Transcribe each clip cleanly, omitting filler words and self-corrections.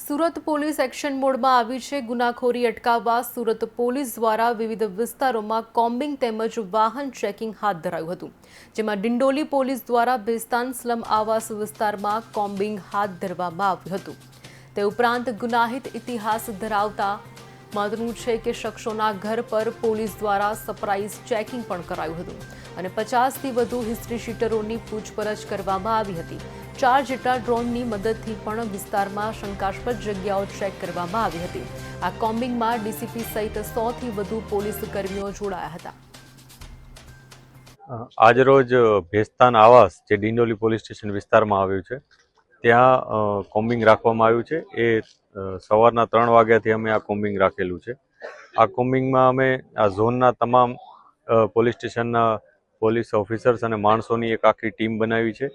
Surat police action મોડમાં આવી છે। ગુનાખોરી અટકાવવા સુરત પોલીસ દ્વારા વિવિધ વિસ્તારોમાં કોમ્બિંગ તેમજ વાહન ચેકિંગ હાથ ધરાયું હતું, જેમાં ડિંડોલી પોલીસ દ્વારા બેસ્તાન સ્લમ આવાસ વિસ્તારમાં કોમ્બિંગ હાથ ધરવામાં આવ્યું હતું। તે ઉપરાંત ગુનાહિત ઇતિહાસ ધરાવતા મહત્વનું છે કે શખ્સોના ઘર પર પોલીસ દ્વારા સરપ્રાઇઝ ચેકિંગ પણ કરાયું હતું અને 50થી વધુ હિસ્ટ્રી શીટરોની પૂછપરછ કરવામાં આવી હતી। 4 જેટલા ડ્રોનની મદદથી પણ વિસ્તારમાં શંકાસ્પદ જગ્યાઓ ચેક કરવામાં આવી હતી। આ કોમ્બિંગમાં ડીસીપી સહિત 100થી વધુ પોલીસ કર્મીઓ જોડાયા હતા। આજરોજ ભેસ્તાન આવાસ જે ડિંડોલી પોલીસ સ્ટેશન વિસ્તારમાં આવ્યું છે ત્યાં કોમ્બિંગ રાખવામાં આવ્યું છે। એ સવારના 3 વાગ્યાથી અમે આ કોમ્બિંગ રાખેલું છે। આ કોમ્બિંગમાં અમે આ ઝોનના તમામ પોલીસ સ્ટેશનના પોલીસ ઓફિસર્સ અને માણસોની એક આખી ટીમ બનાવી છે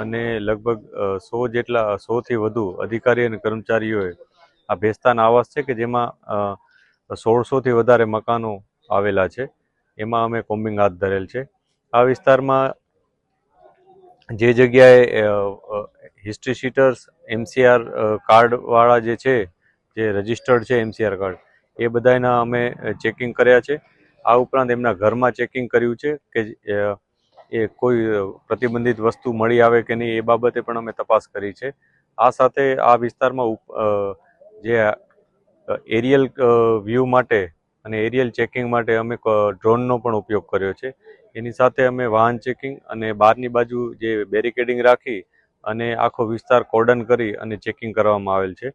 અને લગભગ 100થી વધુ અધિકારી અને કર્મચારીઓએ આ ભેસ્તાન આવાસ છે કે જેમાં 1600થી વધારે મકાનો આવેલા છે, એમાં અમે કોમ્બિંગ હાથ ધરેલ છે। આ વિસ્તારમાં જે જગ્યાએ હિસ્ટ્રી શીટર્સ MCR કાર્ડવાળા જે છે, જે રજિસ્ટર્ડ છે MCR કાર્ડ, એ બધાના અમે ચેકિંગ કર્યા છે। આ ઉપરાંત એમના ઘરમાં ચેકિંગ કર્યું છે કે એ કોઈ પ્રતિબંધિત વસ્તુ મળી આવે કે નહીં, એ બાબતે પણ અમે તપાસ કરી છે। આ સાથે આ વિસ્તારમાં જે એરિયલ વ્યૂ માટે અને એરિયલ ચેકિંગ માટે અમે ડ્રોનનો પણ ઉપયોગ કર્યો છે। એની સાથે અમે વાહન ચેકિંગ અને બહારની બાજુ જે બેરિકેડિંગ રાખી અને આખો વિસ્તાર કોર્ડન કરી અને ચેકિંગ કરવામાં આવેલ છે।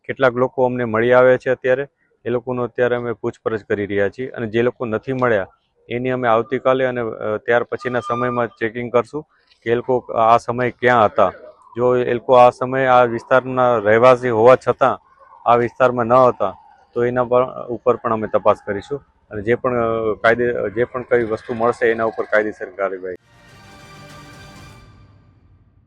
કેટલાક લોકો અમને મળી આવ્યા છે, અત્યારે એ લોકોનો અત્યારે અમે પૂછપરછ કરી રહ્યા છીએ અને જે લોકો નથી મળ્યા એની અમે આવતીકાલે અને ત્યાર પછીના સમયમાં ચેકિંગ કરશું કે એ લોકો આ સમય ક્યાં હતા। જો એ લોકો આ સમયે આ વિસ્તારના રહેવાસી હોવા છતાં આ વિસ્તારમાં ન હતા તો એના ઉપર પણ અમે તપાસ કરીશું અને જે પણ કઈ વસ્તુ મળશે એના ઉપર કાયદેસર કાર્યવાહી।